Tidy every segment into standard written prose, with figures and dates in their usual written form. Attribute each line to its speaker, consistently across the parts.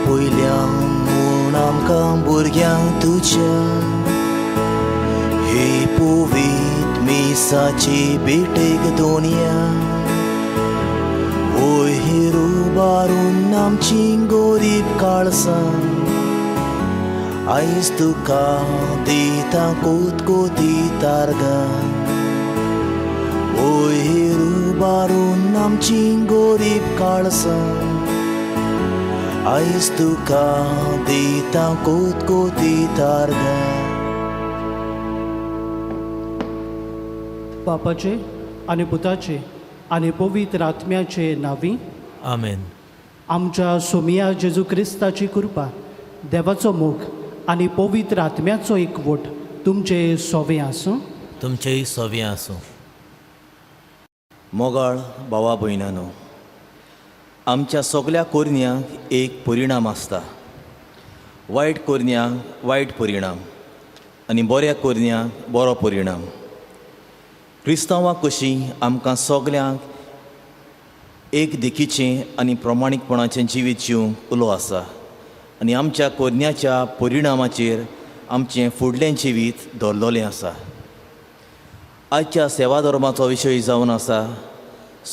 Speaker 1: पयल्या म्हूण आमकां भुरग्यांक तुज्या हे पवित्र मिसाची भेटेक दोनया ओय हे रुबारून आमची गोरीब काळसां आयज तुका दिता कोतकोती तारगां ओय हे रुबारून आमची गोरीब काळसां आयज तुका दिता कोतकोती तारगां
Speaker 2: बापाचे आनी पुताचे आनी पवित्र आत्म्याचे नांवी
Speaker 3: आमेन.
Speaker 2: आमच्या सोमिया जेजू क्रिस्ताची कृपा देवाचो मोग आनी पवित्र आत्म्याचो एकवट तुमचे सोवे आसूं.
Speaker 3: तुमचेय सोवें आसूं.
Speaker 1: मोगाळ भावा भयणानो, आमच्या सगळ्या कोरन्यांक एक परिणाम आसता. वायट कोरन्यांक वायट परिणाम आनी बऱ्या कोरन्यांक बरो परिणाम. क्रिस्तांवां कशीं आमकां सगल्यांक एक देखीचें आनी प्रमाणीकपणाचें जिवीत जिवंक उलो आसा आनी आमच्या कोरन्याच्या परिणामाचेर आमचें फुडलें जिवीत दवरलेलें आसा. आजच्या सेवा धर्माचो विशय जावन आसा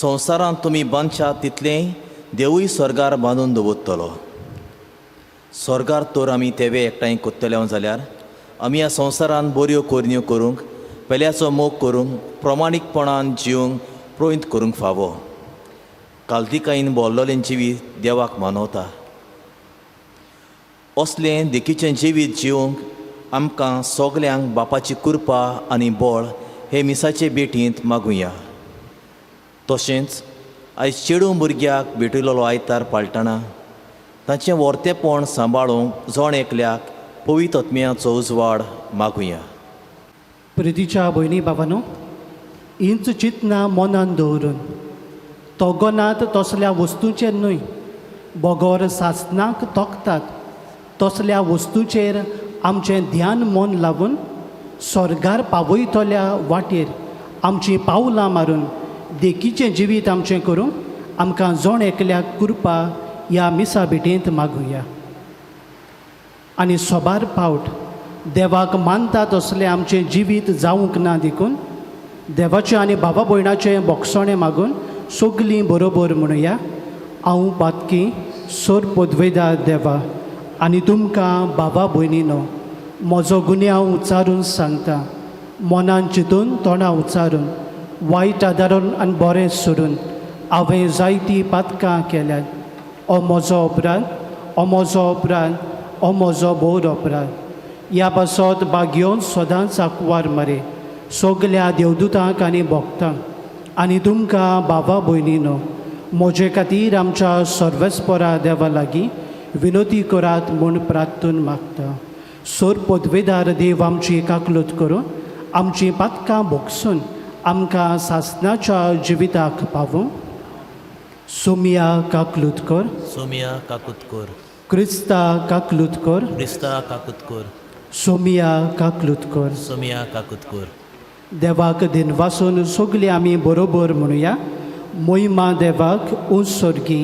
Speaker 1: संवसारांत तुमी बांदशात तितलें देवूय स्वर्गार बांदून दवरतलो. स्वर्गार तर आमी तेवे एकठांय कोत्तले जाल्यार आमी ह्या संवसारांत बऱ्यो कोरन्यो करूंक पेल्याचो मोग करूंक प्रमाणीकपणान जिवंक प्रोयत करूंक फावो. काल्तिकायेन बोल्लोलें जिवीत देवाक मानवता. असलें देखीचें जिवीत जिवंक आमकां सगल्यांक बापाची कृपा आनी बळ हे मिसाचे भेटींत मागुया. तशेंच आयज चेडूं भुरग्याक भेटिल्लो आयतार पाळटना ताचें वर्तेपण सांबाळूंक जण एकल्याक पवित्र आत्म्याचो उजवाड मागुया.
Speaker 2: प्रितीच्या भयणी बाबांनो, इंच चिंतना मनान दवरून तोगोनात तसल्या वस्तूंचेर न्हय बोगोर सासनाक तोखतात तसल्या वस्तूंचेर आमचें ध्यान मन लावून स्वर्गार पावयतल्या वाटेर आमचीं पावलां मारून देखीचें जिवीत आमचें करूंक आमकां जण एकल्याक कृपा ह्या मिसा भेटेंत मागुया. आनी सोबार फावट देवाक मानता तसलें आमचें जिवीत जावंक ना देखून देवाचें आनी बाबा भयणाचें बोगसणें मागून सगलीं बरोबर म्हणुया. हांव पातकी सोर पदवेदार देवा आनी तुमकां बाबा भयणीनो म्हजो गुन्यांव उच्चारून सांगता. मनान चिंतून तोंडां उच्चारून वायट आदारून आनी बरें सोडून हांवें जायतीं पातकां केल्यात. हो म्हजो अपराध, हो म्हजो अपराध, हो म्हजो भोर अपराध. ह्या पासत भाग घेवन सदांच आंकवार मारे सगल्या देवदूतांक आनी भोगतांक आनी तुमकां बाबा भयणीनो म्हजे खातीर आमच्या सर्वेस्परा देवा लागीं विनोती करात म्हूण प्रार्थून मागता. सोर पदवेदार देव आमची काकलूत करून आमचीं पातकां भोगसून आमकां सासणाच्या जिविताक पावूं. सोमिया काकलूत कर.
Speaker 3: सोमिया काकूत कर.
Speaker 2: क्रिस्ता काकलूत कर.
Speaker 3: क्रिस्ता काकूत कर.
Speaker 2: सोमिया काकलूत कर.
Speaker 3: सोमिया काकूत कर.
Speaker 2: देवाक दिनवासून सगलीं आमी बरोबर म्हणुया. मोहिमा देवाक उत्सर्गी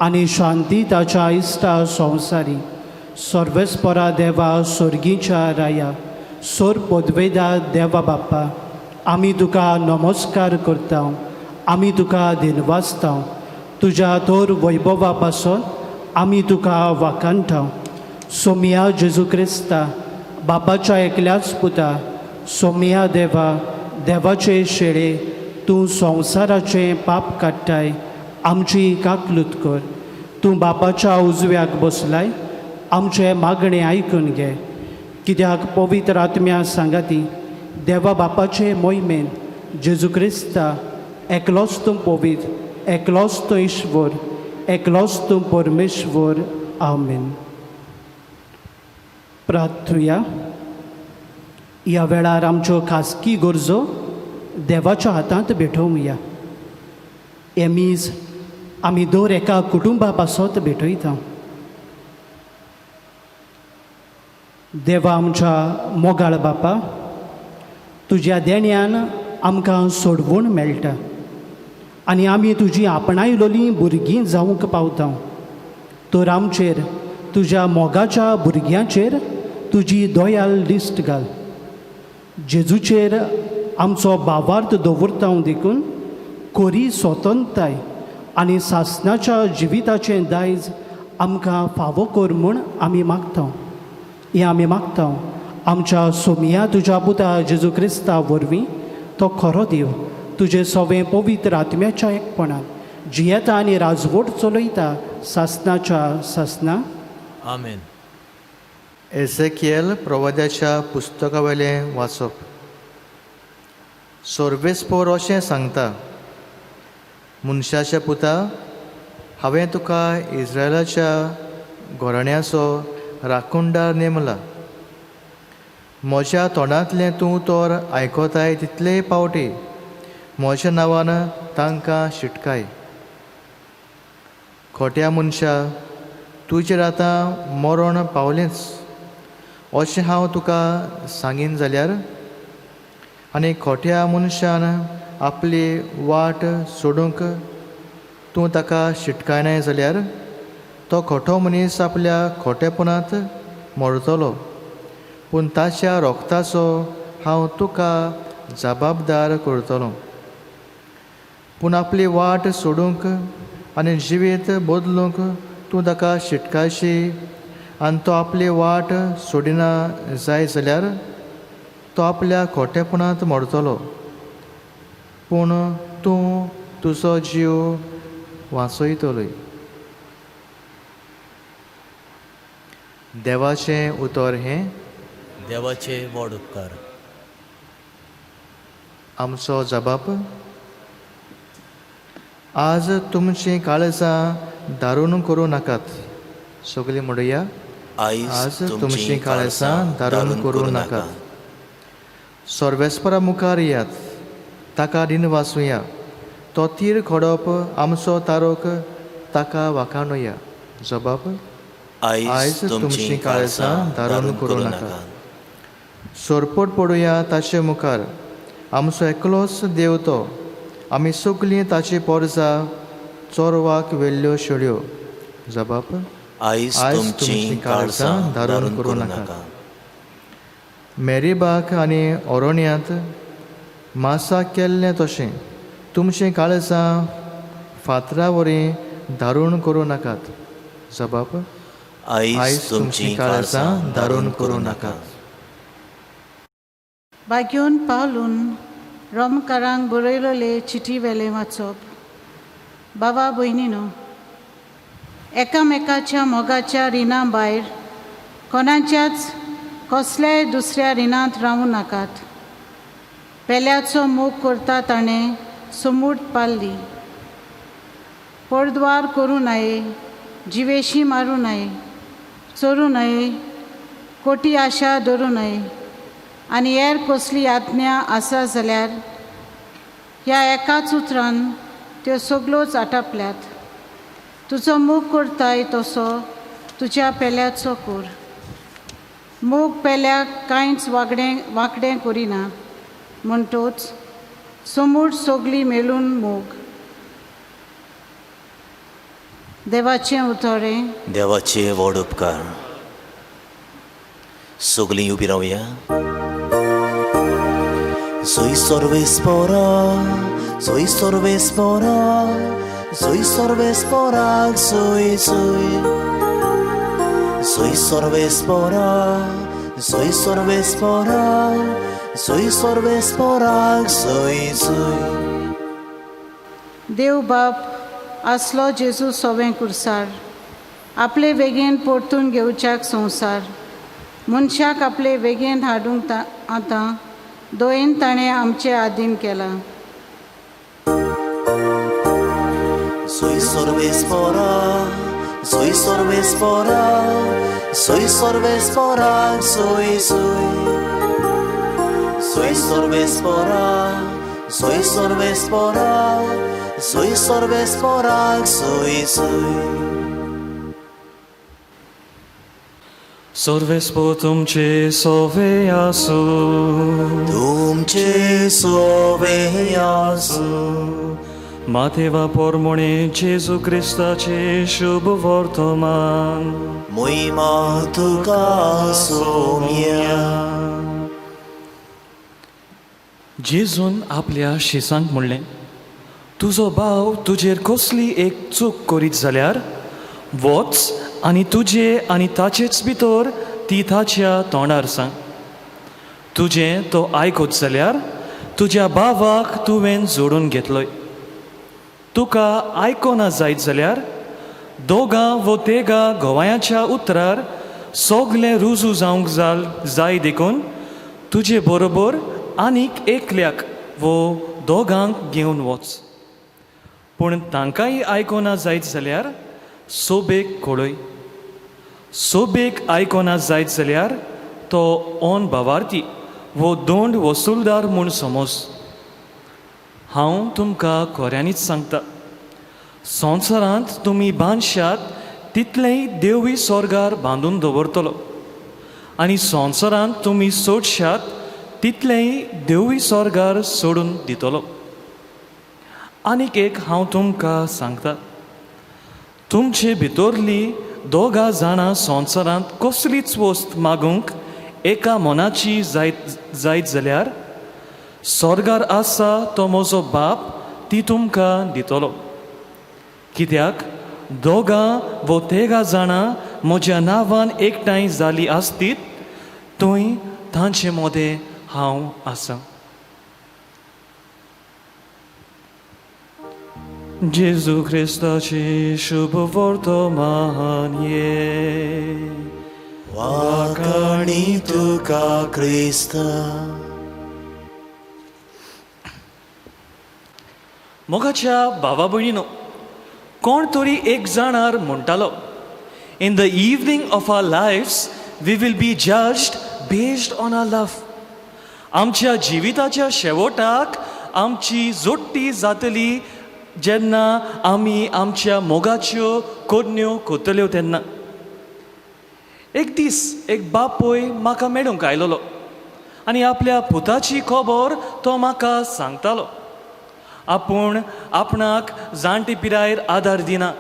Speaker 2: आनी शांती ताच्या इश्टा संवसारी. सर्वेस्परा देवा स्वर्गीच्या राया सोर पदवेदार देवा बाप्पा, आमी तुका नमस्कार करता. आमी तुका दिनवासता. तुज्या थोर वैभवा पासून आमी तुका वाखाणटा. सोमिया जेजू क्रिस्ता बापाच्या एकल्याच पुता, सोमिया देवा देवाचे शेळे तूं संवसाराचें पाप काडटाय आमची काकलूत कर. तूं बापाच्या उजव्याक बसलाय आमचें मागणें आयकून घे. कित्याक पवित्र आत्म्या सांगाती देवा बापाचे मोहिमेन जेजू क्रिस्ता एकलोच तूं पवित्र, एकलोच तूं ईश्वर, एकलोच तूं परमेश्वर. आमेन. प्रार्थुया. ह्या वेळार आमच्यो खासगी गरजो देवाच्या हातांत भेटोवया. हे मीस आमी दर एका कुटुंबा पासत भेटयता. देवा आमच्या मोगाळ बापा, तुज्या देण्यान आमकां सोडवण मेळटा आनी आमी तुजी आपणायलोलीं भुरगीं जावंक पावता. तर आमचेर तुज्या मोगाच्या भुरग्यांचेर तुजी दोयाल दिश्ट घाल. जेजूचेर आमचो भावार्थ दवरता देखून कोरी स्वतंत्रताय आनी सासणाच्या जिविताचें दायज आमकां फावो कर म्हूण आमी मागता. हें आमी मागता आमच्या सोमिया तुज्या पुता जेजू क्रिस्ता वरवीं. तो खरो देव तुजें सवें पवित्र आत्म्याच्या एकपणान जियेता आनी राजवट चलयता सासणाच्या सासना.
Speaker 3: आमेन.
Speaker 4: एझेकियल प्रवाद्याच्या पुस्तका वयलें वाचप. सोर्वेस्पोर अशें सांगता, मनशाच्या पुता, हांवें तुका इस्रायलाच्या घोराण्याचो राखणदार नेमला. म्हज्या तोंडांतलें तूं तर आयकोताय तितलेय पावटी म्हज्या नांवान तांकां शिटकाय. खोट्या मनशा, तुजेर आतां मरण पावलेंच अशें हांव तुका सांगीन जाल्यार, आनी खोट्या मनशान आपली वाट सोडूंक तूं ताका शिटकायनाय जाल्यार तो खोटो मनीस आपल्या खोटेपणांत मरतलो. पूण ताच्या रोगताचो हांव तुका जबाबदार करतलो. पूण आपली वाट सोडूंक आनी जिवीत बदलूंक तूं ताका शिटकायशी आनी तो आपली वाट सोडिना जाय जाल्यार तो आपल्या खोटेपणांत मरतलो. पूण तूं तुजो जीव वाचयतलोय. देवाचें उतर हें.
Speaker 3: देवाचे व्हड उपकार.
Speaker 4: आमचो जबाब. आज तुमचीं काळजां दारून करूं नाकात. सगळीं म्हणुया, आज तुमचीं काळजां दारून करूं नाकात. सर्वेस्परा मुखार यात, ताका दिन वाचुया. तो तीर खोडप आमचो तारोक ताका वाखाणुया. जबाब. आयज तुमचीं काळजां दारून करूं नाकात. सोरपोट पडुया ताचे मुखार. आमचो एकलोच देव तो. आमी सगळीं ताची पोरजां चोरवाक वेल्ल्यो शेळयो. जबाब.
Speaker 1: आयज तुमचीं काळजां दारून करूं नाका.
Speaker 4: मेरीबाक आनी ओरोण्यांत मासा केल्लें तशें तुमचीं काळजां फातरावरीं दारून करूं नाकात. जबाब.
Speaker 1: आयज तुमचीं काळजां दारून करूं नाका.
Speaker 5: बागेवन पावलून रोमकारांक बरयलेले चिटी वेले वाचप. बाबा भयणीनो, एकामेकाच्या मोगाच्या रिणां भायर कोणाच्याच कसल्याय दुसऱ्या रिणांत रावूं नाकात. पेल्याचो मोग करता ताणें समूट पाळली. पडद्वार करूं नये, जिवेशी मारूं नये, चोरूं नये, खोटी आशा धरूं नये आनी हेर कसली आज्ञा आसा जाल्यार ह्या एकाच उतरान त्यो सगळ्योच आटापल्यात. तुजो मोग करताय तसो तुज्या पेल्याचो कर. मोग पेल्याक कांयच वांकडें करिना. म्हणटूच समूट सगळीं मेळून मोग. देवाचें उतोरें.
Speaker 1: देवाचे व्हड उपकार. सगळीं उबी रावया. Soy sorvespora, soy sorvespora, soy sorvespora, soy sorvespora, soy sorvespora, soy sorvespora, soy.
Speaker 5: देव बाप आसलो जेजू सोवें कुर्सार. आपले वेगेन परतून घेवच्याक संवसार. मनशाक आपले वेगेन हाडूंक आतां दोयेन ताणें आमचे आधीन केला.
Speaker 1: Soy sorvespora, soy sorvespora, soy sorvespora, soy. Soy sorvespora, soy sorvespora, soy sorvespora, soy.
Speaker 6: Sorvespo तुमचे सोवे आसू.
Speaker 1: तुमचे सोवे आसू.
Speaker 6: मातेवा पोरमोणे जेजू क्रिस्ताचे शुभ वर्तमान
Speaker 3: मोहिमा तुका सोम्या.
Speaker 6: जेजून आपल्या शिसांक म्हणलें, तुजो भाव तुजेर कसली एक चूक करीत जाल्यार वच आनी तुजे आनी ताचेच भितर ती ताच्या तोंडार सांग. तुजें तो आयकत जाल्यार तुज्या भावाक तुवें जोडून घेतलोय. तुका आयकोना जायत जाल्यार दोगां वो तेगा गोवायाच्या उतरार सोगलें रुजू जावंक जाय देखून तुजे बरोबर आनीक एकल्याक वो दोगांक घेवन वच. पूण तांकांय आयकोना जायत जाल्यार सोबेक कोडय. सोबेक आयकोना जायत जाल्यार तो ओन भावार्थी वो दोंड वसूलदार म्हूण समज. हांव तुमकां खऱ्यांनीच सांगता, संवसारांत तुमी बांदशात तितलेंय देवूय स्वर्गार बांदून दवरतलो आनी संवसारांत तुमी सोडशात तितलेंय देवूय स्वर्गार सोडून दितलो. आनीक एक हांव तुमकां सांगता, तुमचे भितरलीं दोगा जाणां संवसारांत कसलीच वस्त मागूंक एका मनाची जायत जाल्यार स्वर्गार आसा तो म्हजो बाप ती तुमकां दितलो. कित्याक दोगां वो तेगा जाणां म्हज्या नांवान एकठांय जालीं आसतीत थंय तांचे मदें हांव आसां. जेजू क्रिस्ताचे शुभ वर्तमान ये
Speaker 3: वाकाणी तुका क्रिस्ता.
Speaker 6: मोगाच्या भावा भयणीनो, कोण तरी एक जाणार म्हणटालो, in the evening of our lives we will be judged based on our love. आमच्या जिविताच्या शेवटाक आमची जोडटी जातली जेन्ना आमी आमच्या मोगाच्यो कोडण्यो कोतल्यो तेन्ना. एक दीस एक बापूय म्हाका मेळूंक आयलोलो आनी आपल्या पुताची खबर तो म्हाका सांगतालो. आपूण आपणाक जाणटे पिरायेर आदार दिना,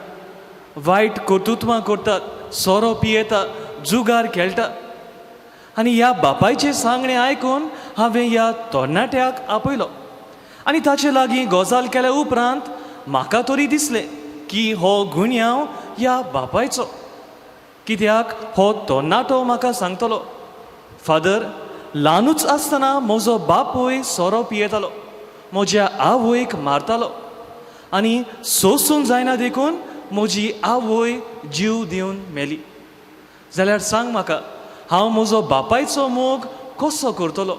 Speaker 6: वायट कर्तुत्वां करतात, सोरो पियेता, जुगार खेळटा. आनी ह्या बापायचें सांगणें आयकून हांवें ह्या तरणाट्याक आपयलो आनी ताचे लागीं गजाल केल्या उपरांत म्हाका तरी दिसलें की हो गुन्यांव ह्या बापायचो. कित्याक हो तरणाटो म्हाका सांगतलो, फादर, ल्हानूच आसतना म्हजो बापूय सोरो पियेतालो, म्हज्या आवयक मारतालो आनी सोंसून जायना देखून म्हजी आवय जीव दिवन मेली. जाल्यार सांग म्हाका, हांव म्हजो बापायचो मोग कसो करतलो?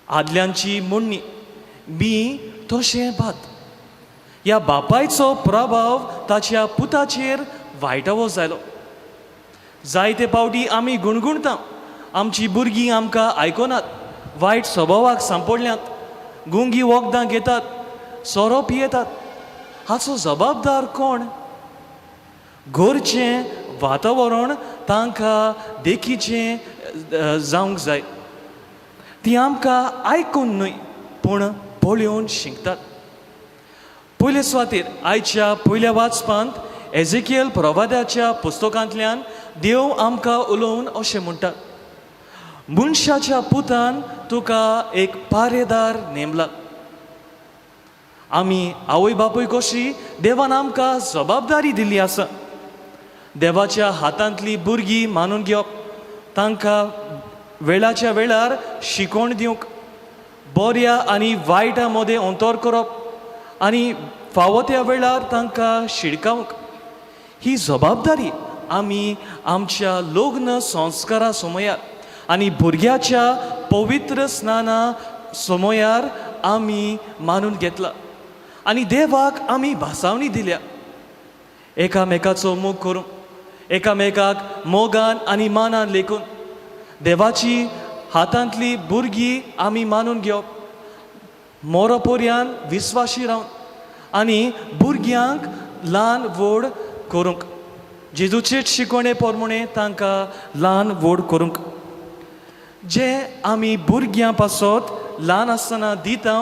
Speaker 6: आदल्यांची म्हणणी बी तशें भात. ह्या बापायचो प्रभाव ताच्या पुताचेर वायटावो जालो. जायते पावटी आमी गुणगुणता, आमची भुरगीं आमकां आयकोनात, वायट स्वभावाक सांपडल्यात, गुंगी वखदां घेतात, सोरो पियेतात. हाचो जबाबदार कोण? घरचें वातावरण तांकां देखीचें जावंक जाय. ती आमकां आयकून न्हय पूण पळोवन शिकतात. पयले सुवातेर आयच्या पयल्या वाचपांत एझेकियल प्रवाद्याच्या पुस्तकांतल्यान देव आमकां उलोवन अशें म्हणटा, मनशाच्या पुतान तुका एक पारेदार नेमला. आमी आवय बापूय कशी देवान आमकां जबाबदारी दिल्ली आसा. देवाच्या हातांतली भुरगीं मानून घेवप, तांकां वेळाच्या वेळार शिकोवण दिवंक, बऱ्या आनी वायटा मदें अंतर करप आनी फावो त्या वेळार तांकां शिडकावंक, ही जबाबदारी आमी आमच्या लग्न संस्कारा समयार आनी भुरग्याच्या पवित्र स्नाना समयार आमी मानून घेतला आनी देवाक आमी भासावणी दिल्या. एकामेकाचो मोग करूंक, एकामेकाक मोगान आनी मानान लेखून देवाची हातांतली भुरगीं आमी मानून घेवप, मोरोपर्यान विस्वाशी रावन आनी भुरग्यांक ल्हान व्हड करूंक, जेजूचे शिकवणे प्रमाणे तांकां ल्हान व्हड करूंक. जे आमी भुरग्यां पासत ल्हान आसतना दिता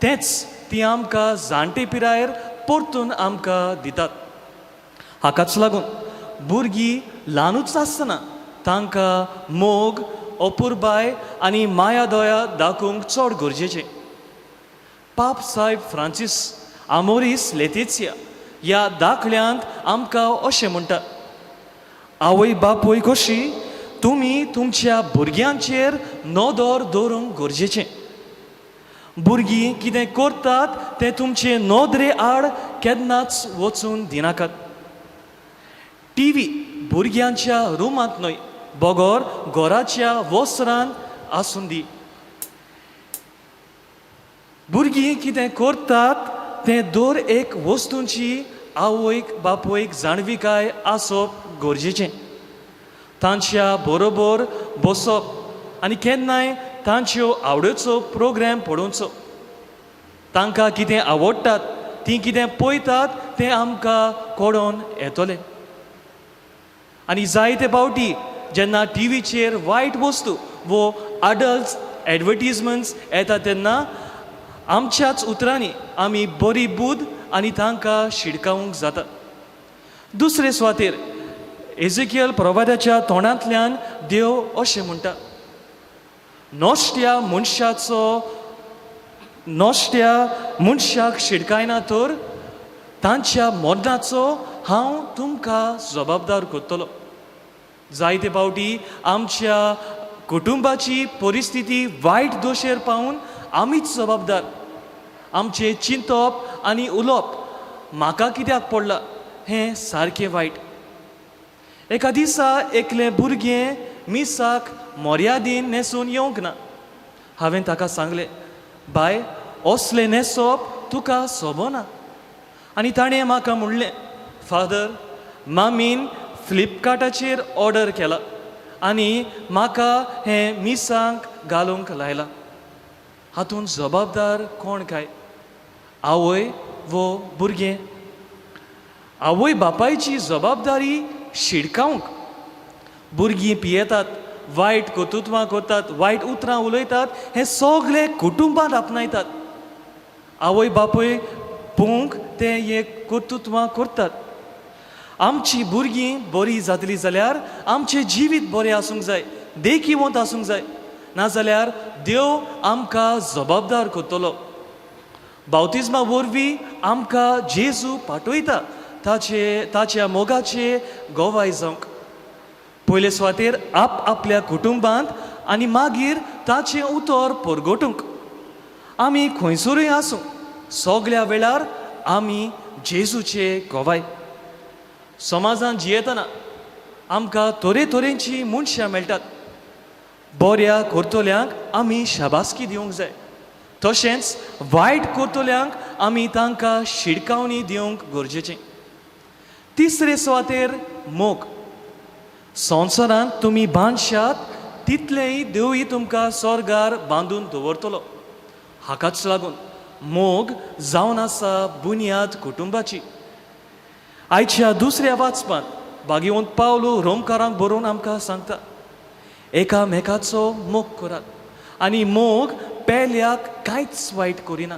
Speaker 6: तेंच ती आमकां जाणटे पिरायेर परतून आमकां दितात. हाकाच लागून भुरगीं ल्हानूच आसतना तांकां मोग, अपुरबाय आनी माया दया दाखोवंक चड गरजेचें. पाप सायब फ्रांसीस आमोरीस लेतिसिया ह्या दाखल्यांत आमकां अशें म्हणटा, आवय बापूय कशी तुमी तुमच्या भुरग्यांचेर नदर दवरूंक गरजेचें. भुरगीं कितें करतात तें तुमचे नदरे आड केन्नाच वचून दिनाकात. टीव्ही भुरग्यांच्या रुमांत न्हय, बगोर घराच्या वस्त्रांत आसून दी. भुरगीं कितें करतात तें दर एक वस्तूंची आवयक बापोयक जाणविकाय आसप गरजेचें. तांच्या बरोबर बसप आनी केन्नाय तांच्यो आवडीचो प्रोग्राम पळोवचो. तांकां कितें आवडटात तीं कितें पळयतात तें आमकां कळोन येतलें. आनी जायते फावटी जेन्ना टीव्हीचेर वायट वस्तू वो अडल्ट एडवर्टिजमेंट्स येता तेन्ना आमच्याच उतरांनी आमी बरी बूद आनी तांकां शिडकावंक जाता. दुसरे सुवातेर एझेकियल प्रवाद्याच्या तोंडांतल्यान देव अशें म्हणटा, नोश्ट्या मनशाक शिडकायना तर तांच्या मरणाचो हांव तुमकां जबाबदार करतलो. जायते फावटी आमच्या कुटुंबाची परिस्थिती वायट दोशेर पावून आमीच जबाबदार. आमचें चिंतप आनी उलोवप म्हाका कित्याक पडला हें सारकें वायट. एका दिसा एकलें भुरगें मिसाक मर्यादेन न्हेसून येवंक ना. हांवें ताका सांगलें, बाय असलें न्हेसप तुका सोबना. आनी ताणें म्हाका म्हणलें, फादर मामीन फ्लिपकार्टाचेर ऑर्डर केला आनी म्हाका हें मिसांक घालूंक लायला. हातूंत जबाबदार कोण काय, आवय वो भुरगें? आवय बापायची जबाबदारी शिडकावंक. भुरगीं पियेतात, वायट कर्तुत्वां करतात, वायट उतरां उलयतात, हें सगळें कुटुंबांत आपणायतात. आवय बापूय पोवंक ते हे कर्तुत्वां करतात. आमची भुरगीं बरीं जातलीं जाल्यार आमचें जिवीत बरें आसूंक जाय, देखीवंत आसूंक जाय, नाजाल्यार देव आमकां जबाबदार करतलो. बावतिजमा वरवीं आमकां जेजू पाठयता ताच्या मोगाचे गोवाय जावंक. पयले सुवातेर आपल्या कुटुंबांत आनी मागीर ताचें उतर परगटूंक. आमी खंयसरूय आसूं, सगळ्या वेळार आमी जेजूचे गोवाय. समाजांत जियेतना आमकां तरेतरेची मनशां मेळटात. बऱ्या करतल्यांक आमी शाबासकी दिवंक जाय, तशेंच वायट करतल्यांक आमी तांकां शिडकावणी दिवंक गरजेचें. तिसरे सुवातेर मोग. संवसारांत तुमी बांदशात तितलेंय देवूय तुमकां स्वर्गार बांदून दवरतलो. हाकाच लागून मोग जावन आसा बुन्याद कुटुंबाची. आयच्या दुसऱ्या वाचपांत भाग्यवंत पावलो रोमकारांक बरोवन आमकां सांगता, एकामेकाचो मोग करात आनी मोग पेल्याक कांयच वायट करिना.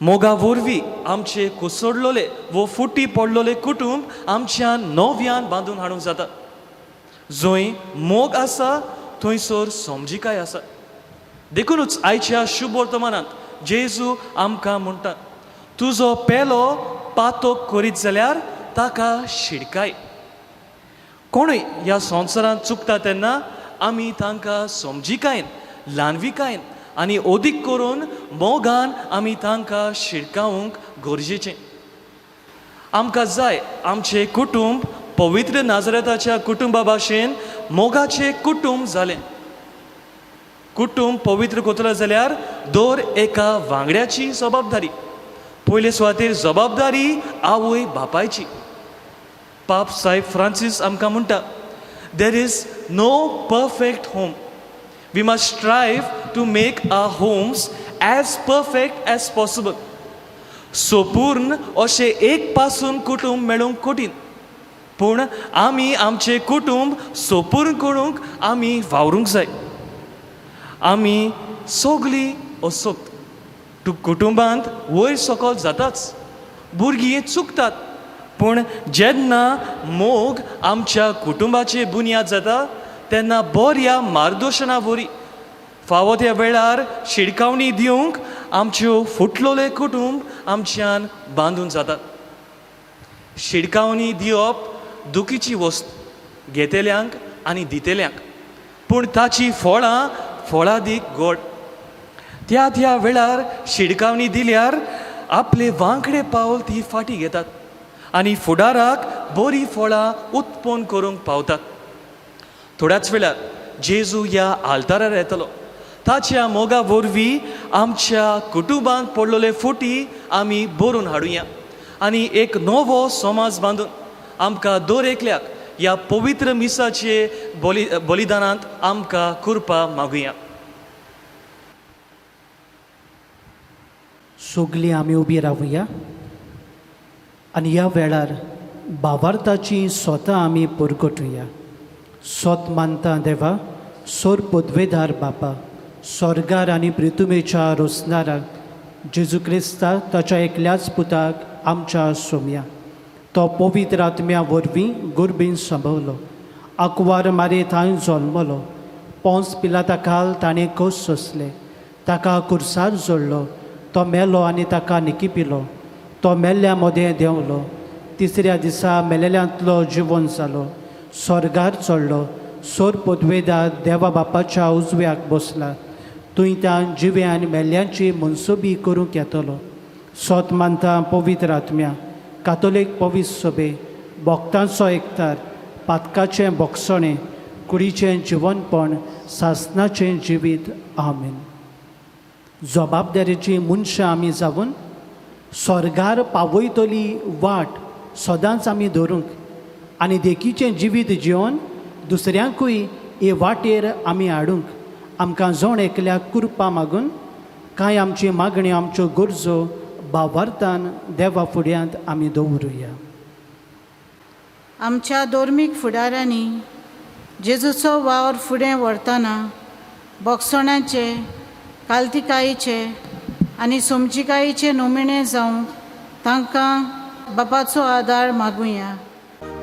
Speaker 6: मोगा वरवीं आमचे कुसडलोले वो फुटी पडलोले कुटुंब आमच्या नव्यान बांदून हाडूंक जाता. जंय मोग आसा थंयसर समजिकाय आसा. देखूनच आयच्या शुभ वर्तमानांत जेजू आमकां म्हणटा, तुजो पेलो पातोक करीत जाल्यार ताका शिडकाय. कोणूय ह्या संवसारांत चुकता तेन्ना आमी तांकां समजिकायेन, ल्हानविकायेन आनी ओदीक करून मोगान आमी तांकां शिडकावंक गरजेचें. आमकां जाय आमचें कुटुंब पवित्र नाजरेताच्या कुटुंबा भाशेन मोगाचें कुटुंब जालें. कुटुंब पवित्र करतलो जाल्यार दर एका वांगड्याची जबाबदारी. पयले सुवातेर जबाबदारी आवय बापायची. पाप सायब फ्रांसीस आमकां म्हणटा, there is no perfect home. We must strive to make our homes as perfect as possible. सोपूर्ण अशें एक पासून कुटुंब मेळूंक कठीण, पूण आमी आमचें कुटुंब सोपूर्ण करूंक आमी वावरूंक जाय. आमी सगळीं असोत कुटुंबांत वयर सकल जाताच, भुरगीं चुकतात, पूण जेन्ना मोग आमच्या कुटुंबाची बुन्याद जाता तेन्ना बऱ्या मार्गदर्शना वरी फावो त्या वेळार शिडकावणी दिवंक आमच्यो फुटलोले कुटुंब आमच्यान बांदून जातात. शिडकावणी दिवप दुखीची वस्त घेतेल्यांक आनी दितेल्यांक, पूण ताची फळादीक गोड. त्या वेळार शिडकावणी दिल्यार आपले वांकडे पावल ती फाटी घेतात आनी फुडाराक बरी फळां उत्पन्न करूंक पावतात. थोड्याच वेळार जेजू ह्या आल्तारार येतलो. ताच्या मोगा वरवीं आमच्या कुटुंबांत पडलेले फुटी आमी भरून हाडुया आनी एक नवो समाज बांदून आमकां दर एकल्याक ह्या पवित्र मिसाचे बलिदानांत आमकां कृपा मागुया.
Speaker 2: सगळीं आमी उबी रावुया आनी ह्या वेळार भावार्थाची स्वता आमी परगटुया. सोत मानता देवा, सोर पदवेदार बापा, स्वर्गार आनी पृथ्वीच्या रोसणाराक जेजू क्रिस्ता ताच्या एकल्याच पुताक आमच्या सोम्या तो पवित्र आत्म्या वरवीं गुरबीन सांबाळलो. आकवार मारे थंय जल्मलो. पोंस पिलाता खाल ताणें खोस सोंसले. ताका कुर्सार जोडलो. तो मेलो आनी ताका निकिपिलो. तो मेल्ल्या मदें देंवलो. तिसऱ्या दिसा मेलेल्यांतलो जिवन जालो. स्वर्गार चडलो. सोर पदवेदार देवा बापाच्या उजव्याक बसला. थंय तां जिव्या आनी मेल्ल्यांची मनसुबी करूंक येतलो. सोत मानता पवित्र आत्म्या, कातोलीक पवित्र सभे, भक्तांचो एकतार, पातकाचें भोगसणें, कुडीचें जिवनपण, सासणाचें जिवीत. आमीन. जबाबदारेची मनशां आमी जावन स्वर्गार पावयतली वाट सदांच आमी धरूंक आनी देखीचें जिवीत जिवन दुसऱ्यांकूय हे वाटेर आमी हाडूंक आमकां जण एकल्याक कृपा मागून कांय आमची मागणी आमच्यो गरजो भावार्थान देवा फुड्यांत आमी दवरुया.
Speaker 5: आमच्या धर्मीक फुडाऱ्यांनी जेजूचो वावर फुडें व्हरतना भोगसणाचे, काल्तिकायेचे आनी सोमचिकायेचे नमुणे जावंक तांकां बापाचो आदार मागुया.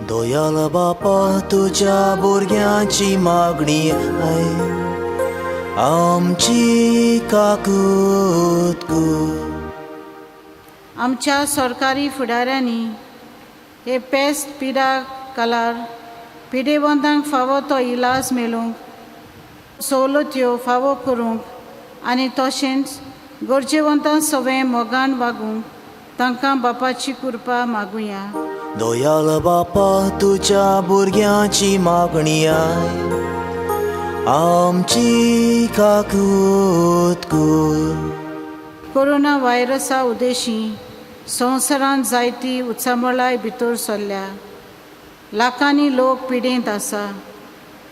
Speaker 3: दयाल बापा, तुझ्या भुरग्यांची मागणी आहे, आमची काकूत कर.
Speaker 5: आमच्या सरकारी फुडाऱ्यांनी हे पेस्त पिडा काळार पिडेवंतांक फावो तो इलाज मेळूंक सवलत्यो फावो करूंक आनी तशेंच गरजेवंतां सवें मोगान वागूंक तांकां बापाची कृपा मागुया.
Speaker 3: दयाल बापा, तुझ्या भुरग्यांची मागणी आहे, आमची काकूत कर.
Speaker 5: कोरोना व्हायरसा उदेशी संवसारांत जायती उत्सामळाय भितर सरल्या. लाखांनी लोक पिडेंत आसा,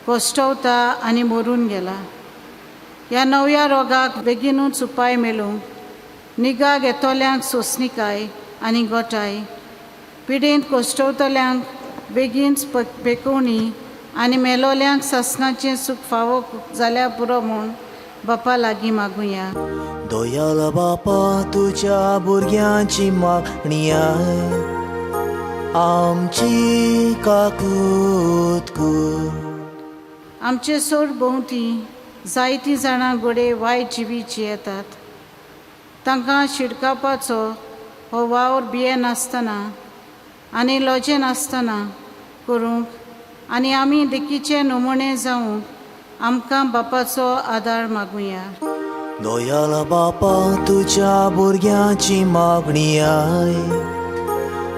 Speaker 5: कोश्टवता आनी मरून गेला. ह्या नव्या रोगाक बेगीनूच उपाय मेळूंक निगा घेतोल्यांक सोंसणीकाय आनी गोठाय, पिडेंत कोश्टवतल्यांक बेगीनच पेकोवणी आनी मेलोल्यांक सासणाचें सूख फावो जाल्या पुरो म्हूण बापा लागीं मागुया.
Speaker 3: दयाल बापा, तुझ्या भुरग्यांची मागणी आहे, आमची काकूत कर.
Speaker 5: आमचे सोड भोंवती जायतीं जाणां घोडे वायट जिवीची येतात. तांकां शिडकावपाचो हो वावर बिये नासतना आनी लॉजे नासतना करूंक आनी आमी देखीचे नमुणे जावंक आमकां बापाचो आदार मागुया.
Speaker 3: दयाल बापा, तुझ्या भुरग्यांची मागणी आहे,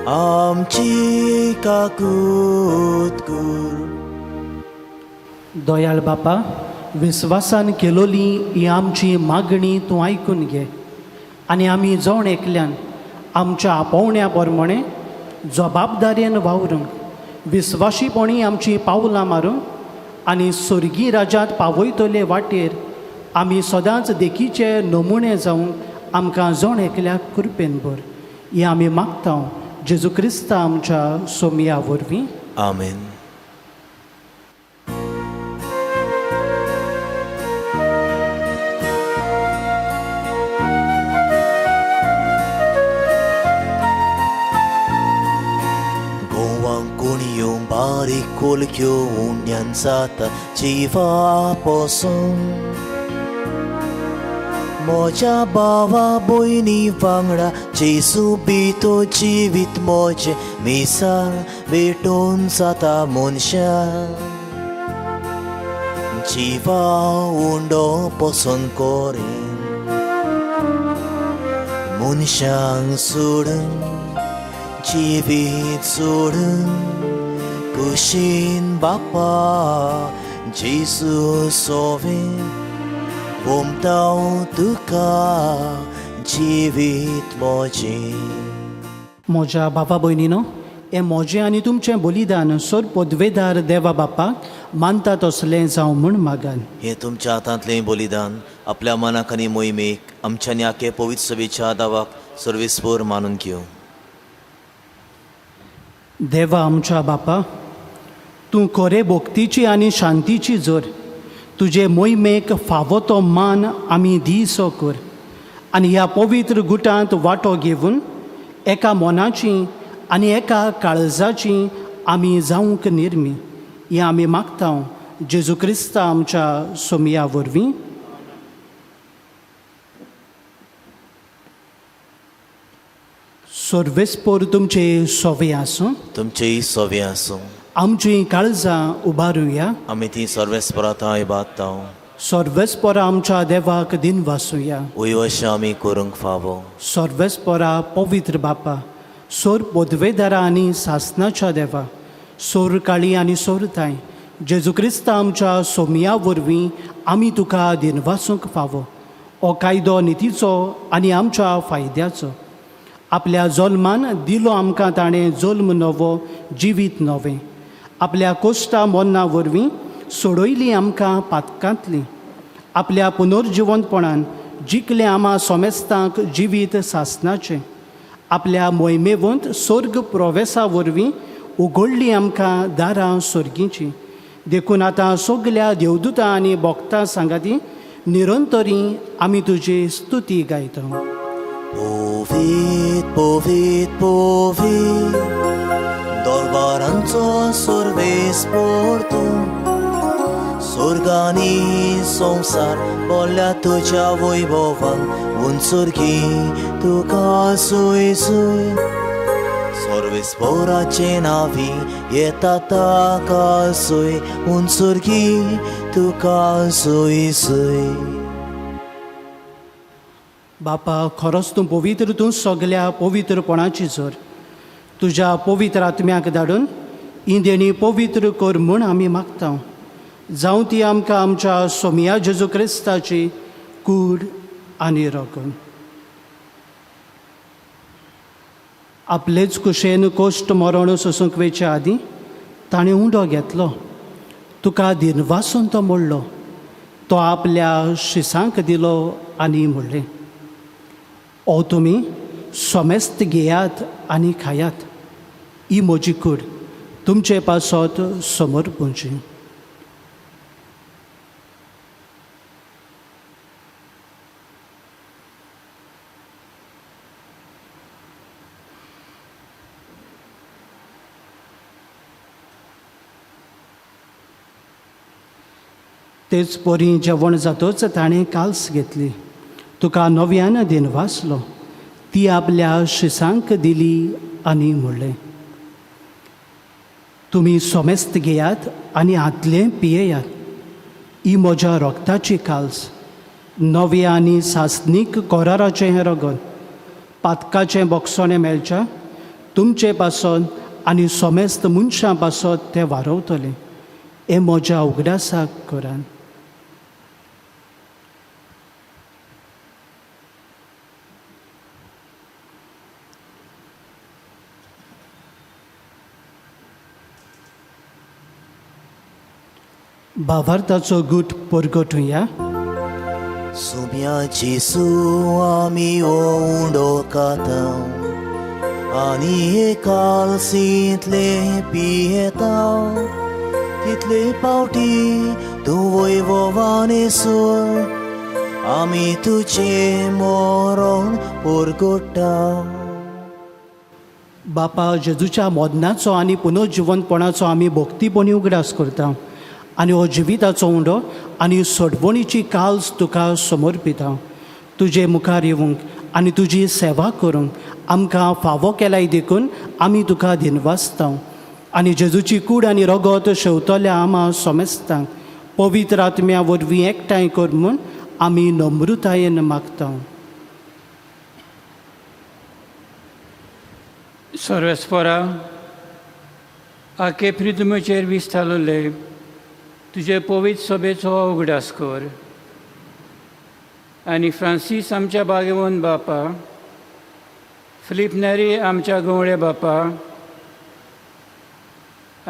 Speaker 3: आमची काकूत कर.
Speaker 2: दयाळ बापा, विस्वासान केलोली ही आमची मागणी तूं आयकून घे आनी आमी जण एकल्यान आमच्या आपोवण्या प्रमाणे जबाबदारेन वावरूंक विस्वाशीपणी आमची पावलां मारूंक आनी स्वर्गीय राज्यांत पावयतले वाटेर आमी सदांच देखीचे नमुणे जावंक आमकां जण एकल्याक कृपेन भर. ही आमी मागता जेजू क्रिस्ता आमच्या सोम्या वरवीं.
Speaker 3: आमेन. बारीक कोलक्यो उंड्यान जाता जिवा पासून म्हज्या भावा भयणी वांगडा जेजू भितो जिवीत म्हजें मिसाळ भेटून जाता मनशाक जिवा उंडो पसंद करेन मनशांक सोडून जिवीत सोडून कुशीन बापा जेजू सोवें घुमतां तुका जिवीत म्हजें
Speaker 2: म्हज्या बाबा भयणीनो हें म्हजें आनी तुमचें बलिदान सोर पदवेदार देवा बापाक मानता तसलें जावं म्हूण मागान
Speaker 3: हें तुमच्या हातांतलें बलिदान आपल्या मनाक आनी मोहिमेक आमच्या न्याके पवित्र सभेच्या दावाक सर्वेस्पर मानून घेवं
Speaker 2: देवा आमच्या बापा तूं खरे भोक्तीची आनी शांतीची जोर तुजे मोहिमेक फावो तो मान आमी दिसो कर आनी ह्या पवित्र गुटांत वांटो घेवन एका मोनाची आनी एका काळजाची आमी जावंक निर्मी हें आमी मागता जेजू क्रिस्ता आमच्या सोमया वरवीं सर्वेस्पर तुमचे सोवे आसूं
Speaker 3: तुमचेय सोवे आसूं
Speaker 2: आमची काळजां उबारुया
Speaker 3: आमी ती सर्वेस्परां इबादतां
Speaker 2: सर्वेस्परा आमच्या देवाक दिन वासुया
Speaker 3: वयवशें आमी करूंक फावो
Speaker 2: सर्वेस्परा पवित्र बापा सोर पदवेदारा आनी सासनाच्या देवा सोर काळी आनी सोर ताय जेजू क्रिस्ता आमच्या सोमया वरवीं आमी तुका दिनवासूंक फावो हो कायदो नितीचो आनी आमच्या फायद्याचो आपल्या जल्मान दिलो आमकां ताणें जल्म नवो जिवीत नवें आपल्या कोश्टा मोन्ना वरवीं सोडयली आमकां पातकांतली आपल्या पुनर्जिवंतपणान जिखलें आमा सोमेस्तांक जिवीत सासनाचें आपल्या मोहिमेवंत स्वर्ग प्रवेसा वरवीं उगडलीं आमकां दारां स्वर्गीचीं देखून आतां सगल्या देवदूतां आनी भोक्तां सांगाती निरंतरी आमी तुजी स्तुती गायता
Speaker 3: पोवीत पोवीत पोवीत दरबारांचो सर्वेस्पर तूं स्वर्गानी संवसार बोल्या तुज्या वैभवान उंचुर्गी तुका सोय सोय सर्वेस्पराचे नावी येता ताका सोय उंचुर्गी तुका सोय सोय
Speaker 2: बापा खरोच तूं पवित्र तूं सगल्या पवित्रपणाची जोर तुज्या पवित्र आत्म्याक धाडून ही देणी पवित्र कर म्हूण आमी मागता जावं ती आमकां आमच्या सोमया जेजू क्रिस्ताची कूड आनी रगण आपलेच कुशेन कोश्ट मरण सोसूंक वेचे आदीं ताणें उंडो घेतलो तुका दिनवासून तो मोडलो तो आपल्या शिसांक दिलो आनी म्हणलें ओ तुमी सोमेस्त घेयात आनी खायात ही म्हजी कूड तुमचे पासत समर्पणची तेच पोरी जेवण जातोच ताणें काल्स घेतली तुका नव्यान दिनवासलो ती आपल्या शिसांक दिली आनी म्हणलें तुमी सोमेस्त घेयात आनी आदलें पियेयात ही म्हज्या रोगताची काल्स नवे आनी सासनीक कोराराचें हें रगत पातकाचें बोगसोणें मेळच्या तुमचे पासत आनी सोमेस्त मनशां पासत तें वारवतलें हें म्हज्या उगडासाक करान भावार्थाचो गूट परगटुया
Speaker 3: सोम्या जेजू आमी उंडो खातां आनी हे कालसींतले पियेतां तितले पावटी तूं वैभवान येसोर आमी तुजें मरण परगटा
Speaker 2: बापा जेजूच्या मोदनाचो आनी पुनर्जिवनपणाचो आमी भोक्तीपणी उगडास करता आनी हो जिविताचो उंडो आनी सोडवणीची काल्स तुका समर्पिता. तुजे मुखार येवंक आनी तुजी सेवा करूंक आमकां फावो केलाय देखून आमी तुका दिनवासता आनी जेजूची कूड आनी रगत शेवतल्या आमा सोमेस्तांक पवित्र आत्म्या वरवीं एकठांय कर म्हूण आमी नम्रतायेन मागता.
Speaker 7: सर्वेस्परा आखे प्रितमेचेर विस्तारले तुजे पवित्र सभेचो उगडास कर आनी फ्रांसीस आमच्या बागेवन बापा, फिलीप नेरी आमच्या गवळे बापा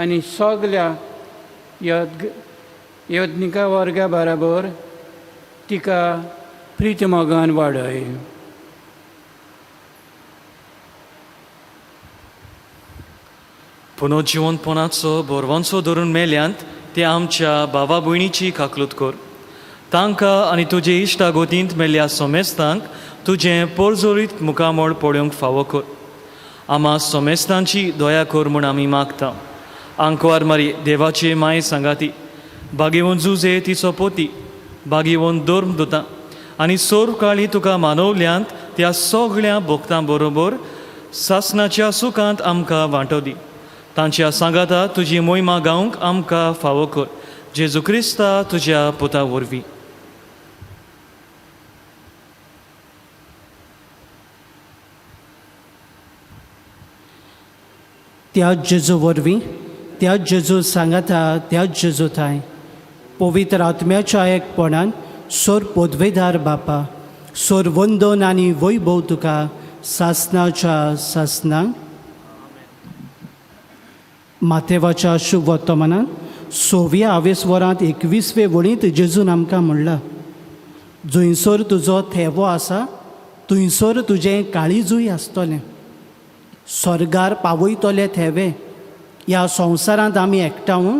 Speaker 7: आनी सगल्या यत्निका वर्गा बराबर तिका प्रीत मोगान वाडय.
Speaker 6: पुनर्जिवनपणाचो बोरवांचो धरून मेल्यांत ते आमच्या भावा भयणीची काकलूत कर. तांकां आनी तुजे इश्टागोतींत मेल्ल्या सोमेस्तांक तुजें पोरजोरीत मुखामोळ पळोवंक फावो कर. आमा सोमेस्तांची दया कर म्हूण आमी मागता. आंकवार मारी देवाचे माये सांगाती, बागेवून जुजे तिचो पोती, बागेवून दोर्म दुतां आनी सोर काळी तुका मानवल्यांत त्या सगळ्या भोगतां बरोबर सासणाच्या सुखांत आमकां वांटो दी. तांच्या सांगाता तुजी मोहिमा गावंक आमकां फावो कर. जेजू क्रिस्ता तुज्या पुता वरवीं.
Speaker 2: त्या जेजू वरवीं, त्या जेजू सांगाता, त्या जेजू थाय पवित्र आत्म्याच्या एकपणान सोर पोदवेदार बापा, सोर वंदन आनी वैभव तुका सासणाच्या सासणांक. माथेवाच्या शुभ वर्तमानान 6व्या आवेस्वरांत 21वे वळींत जेजून आमकां म्हणला, जंयसर तुजो थेवो आसा थंयसर तुजें काळीजूय आसतलें. स्वर्गार पावयतले थेवे ह्या संवसारांत आमी एकठांवून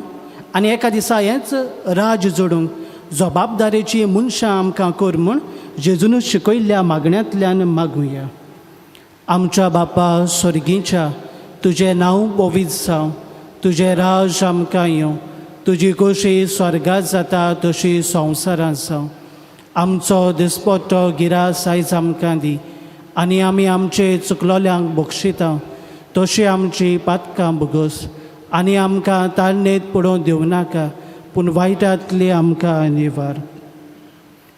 Speaker 2: आनी एका दिसा हेंच राज जोडूंक जबाबदारेची मनशां आमकां कर म्हूण जेजून शिकयल्ल्या मागण्यांतल्यान मागुया. आमच्या बापा स्वर्गीच्या, तुजें नांव पवित्र जावं, तुजें राज आमकां येवं, तुजी कशी स्वर्गांत जाता तशी संवसारांत जावं. आमचो दिसपट्टो गिरास आयज आमकां दी आनी आमी आमचे चुकलोल्यांक बक्षिता तशी आमची पातकां बगस आनी आमकां ताळणेत पडोवंक दिवं नाका, पूण वायटांतली आमकां निवार.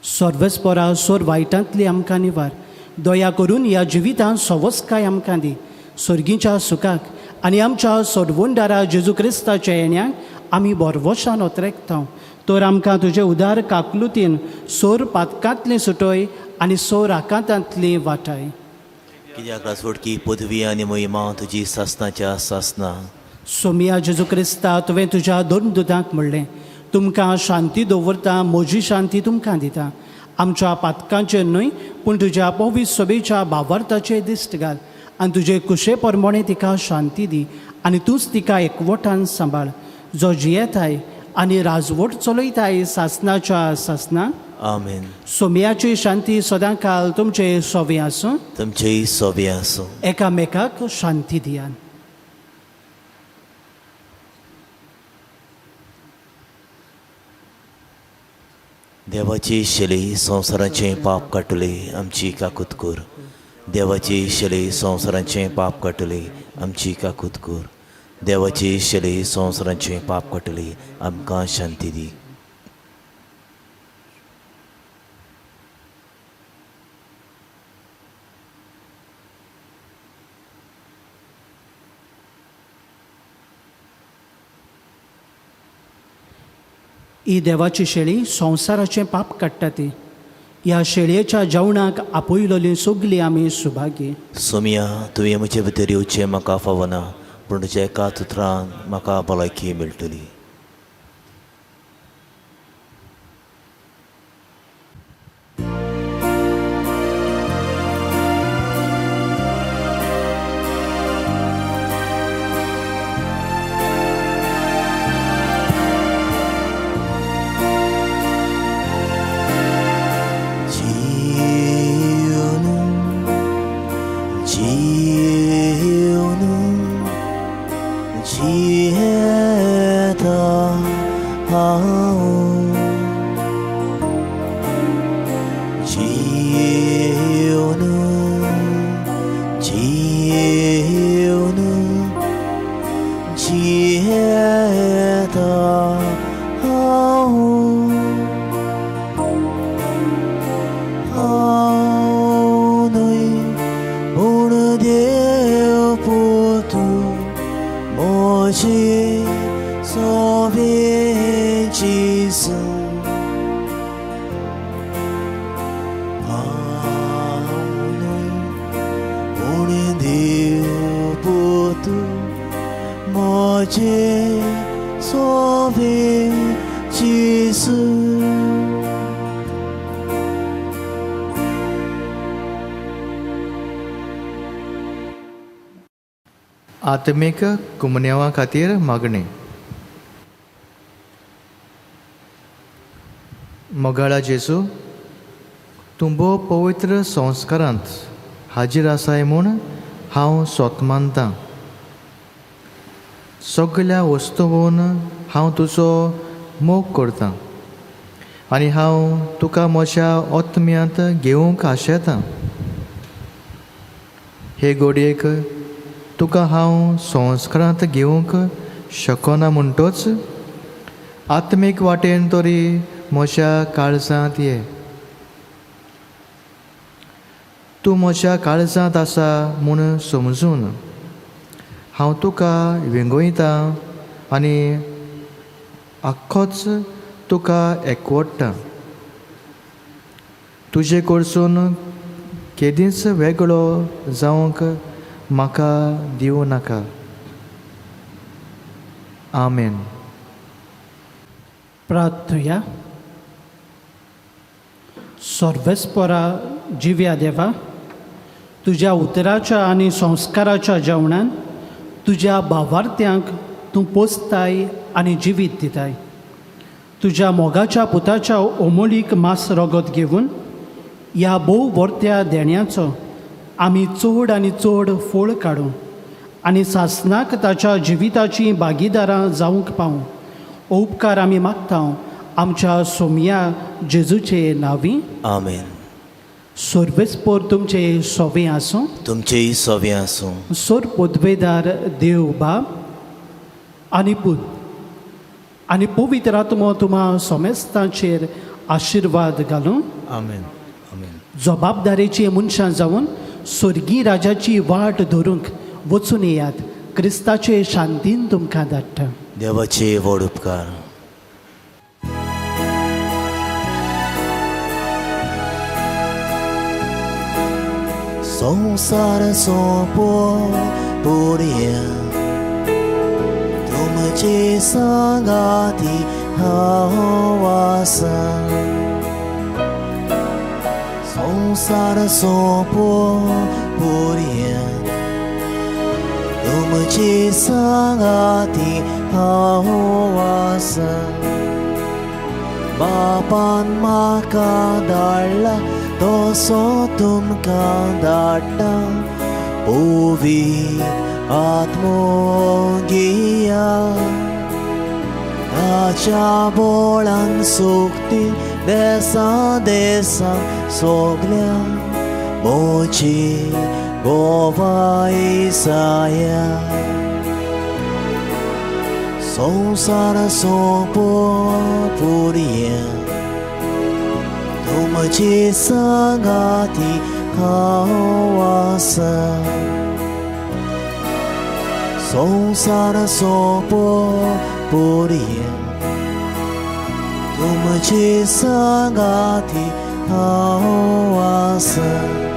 Speaker 2: सर्वेस्परा सोर वायटांतली आमकां निवार. दया करून ह्या जिवितांत सवस्काय आमकां दी. सर्गीच्या सुखाक आनी आमच्या सोडवणदारा जेजू क्रिस्ताच्या येण्याक आमी बोरवोशान ओतरेकता. तर आमकां तुजे उदार काकलुतीन सोर पातकांतली सुटय आनी सोर आकांतांतली वाटाय.
Speaker 3: कित्याक रासवडकी पदवी आनी मोहिमा तुजी सासणाच्या सासना.
Speaker 2: सोमिया जेजू क्रिस्ता तुवें तुज्या दोन दुतांक म्हणलें, तुमकां शांती दवरता, म्हजी शांती तुमकां दिता. आमच्या पातकांचेर न्हय पूण तुज्या पवित्र सभेच्या भावार्थाचेर दिश्ट घाल आनी तुजे कुशे प्रमाणे तिका शांती दी आनी तूंच तिका एकवटान सांबाळ, जो जियेताय आनी राजवट चलयताय सासणाच्या सासना.
Speaker 3: आमेन.
Speaker 2: सोमियाची शांती सदां काल तुमचे सोबे आसूं.
Speaker 3: तुमचेय सोबे आसूं.
Speaker 2: एकामेकाक शांती दियान.
Speaker 3: देवाची शेली संवसाराचें पाप काटले आमची काकूत कर. देवाची शेली संवसाराचें पाप काटले आमची काकूत कर. देवाची शेली संवसाराचें पाप काटले आमकां शांती दी.
Speaker 2: ही देवाची शेळी संवसाराचें पाप काडटा ती. ह्या शेळयेच्या जेवणाक आपयलोली सगळीं आमी सुभागी.
Speaker 3: सोमिया, तुवें म्हजे भितर येवचें म्हाका फावना, पूण तुज्या एका उतरान म्हाका भलायकी मेळटली. 지우는 तुमचे सोवे जेसू
Speaker 4: आत्मीक कुमन्यावां खातीर मागणी. मोगाळा जेजू, तुंबो पवित्र संस्कारांत हाजीर आसाय म्हूण हांव सोत मानतां. सगळ्या वस्तूंवन हांव तुजो मोग करतां आनी हांव तुका म्हज्या आत्म्यांत घेवंक आशेतां. हे घडयेक तुका हांव संस्कारांत घेवंक शकना म्हणटोच आत्मीक वाटेन तरी म्हज्या काळजांत ये. तूं म्हज्या काळजांत आसा म्हूण समजून हांव तुका विंगोयतां आनी आख्खोच तुका एकवट्टां. तुजे कडसून केदींच वेगळो जावंक म्हाका दिवं नाका. आमेन.
Speaker 2: प्रार्थया. सर्वेस्परा जिव्या देवा, तुज्या उतराच्या आनी संस्काराच्या जेवणान तुज्या भावार्थ्यांक तूं पोसताय आनी जिवीत दिताय. तुज्या मोगाच्या पुताच्या ओमोलीक मास रगत घेवन ह्या भोव वर्त्या देण्याचो आमी चड आनी चड फळ काडूं आनी सासणाक ताच्या जिविताची भागीदारां जावंक पावूं. हो उपकार आमी मागतां आमच्या सोमया जेजूचे नांवी.
Speaker 3: आमेन.
Speaker 2: सर्वेस्पोर तुमचे सोवें आसूं.
Speaker 3: तुमचेय सोवें आसूं.
Speaker 2: सोर पोदवेदार देव बाब आनी पूत आनी पवित्र आत्मो तुमा सोमेस्तांचेर आशिर्वाद घालूं.
Speaker 3: आमेन. आमेन.
Speaker 2: जबाबदारेची मनशां जावन स्वर्गी राजाची वाट धरूंक वचून येयात. क्रिस्ताचे शांतीन तुमकां धाडटा.
Speaker 3: देवाचे व्हड उपकार. संसार सोंपो पोरया तुमचे सांगाती हांव आसां. संसार सोंपो पोरया तुमचे सांगाती हांव आसां. बापान म्हाका धाडला तसो तुमकां धाडटा. पवित्र आत्मो घेया ताच्या बोळान सोगती देसां देसां सोगल्या मोची गोवाई साया. संसार सोंपो पोरया तुमचे सांगाती हांव आसां. संसार सोंपो पोरया तुमचे सांगाती हांव आसां.